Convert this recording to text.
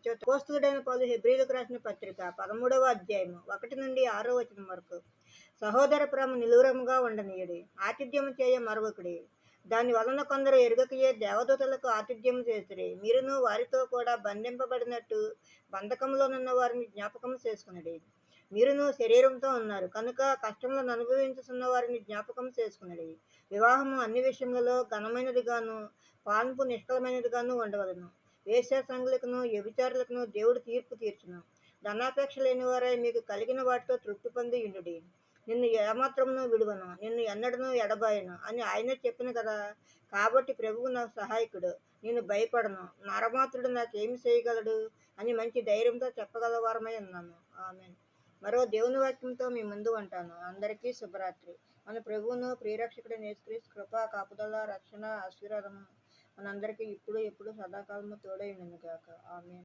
అపోస్తలుడైన పౌలు హెబ్రీయులకు రాసిన పత్రిక 13వ అధ్యాయము 1 నుండి 6వ వచనం వరకు. సహోదర ప్రేమ నిలువరముగా ఉండనీయుడి, ఆతిథ్యము చేయ మరొకడి. దాని వలన కొందరు ఎరుగకయే దేవదూతలకు ఆతిథ్యము చేసిరి. మీరును వారితో కూడా బంధింపబడినట్టు బంధకంలోనున్న వారిని జ్ఞాపకం చేసుకునడి. మీరును శరీరంతో ఉన్నారు కనుక కష్టములను అనుభవించుతున్న వారిని జ్ఞాపకం చేసుకునడి. వివాహము అన్ని విషయములలో ఘనమైనదిగాను పాన్పు నిష్కలమైనదిగాను ఉండవలను. వేశ్య సంగులకును వ్యభిచారులకును దేవుడు తీర్పు తీర్చును. ధనాపేక్ష లేని వారై మీకు కలిగిన వాటితో తృప్తి పొంది ఉండుడి. నిన్ను ఏమాత్రమును విడువను, నిన్ను ఎన్నడను ఎడబాయను అని ఆయన చెప్పిన కదా. కాబట్టి ప్రభువు నాకు సహాయకుడు, నేను భయపడను. నరమాత్రుడు నాకేమి చేయగలడు అని మంచి ధైర్యంతో చెప్పగలవారమై ఉన్నాను. ఆమెన్. మరో దేవుని వాక్యంతో మీ ముందు ఉంటాను. అందరికీ శుభరాత్రి. మన ప్రభువును ప్రియరక్షకుడైన యేసుక్రీస్తు కృప, కాపుదల, రక్షణ, ఆశీర్వాదము మనందరికీ ఇప్పుడు ఎప్పుడు సదాకాలము తోడై ఉండును గాక. ఆమేన్.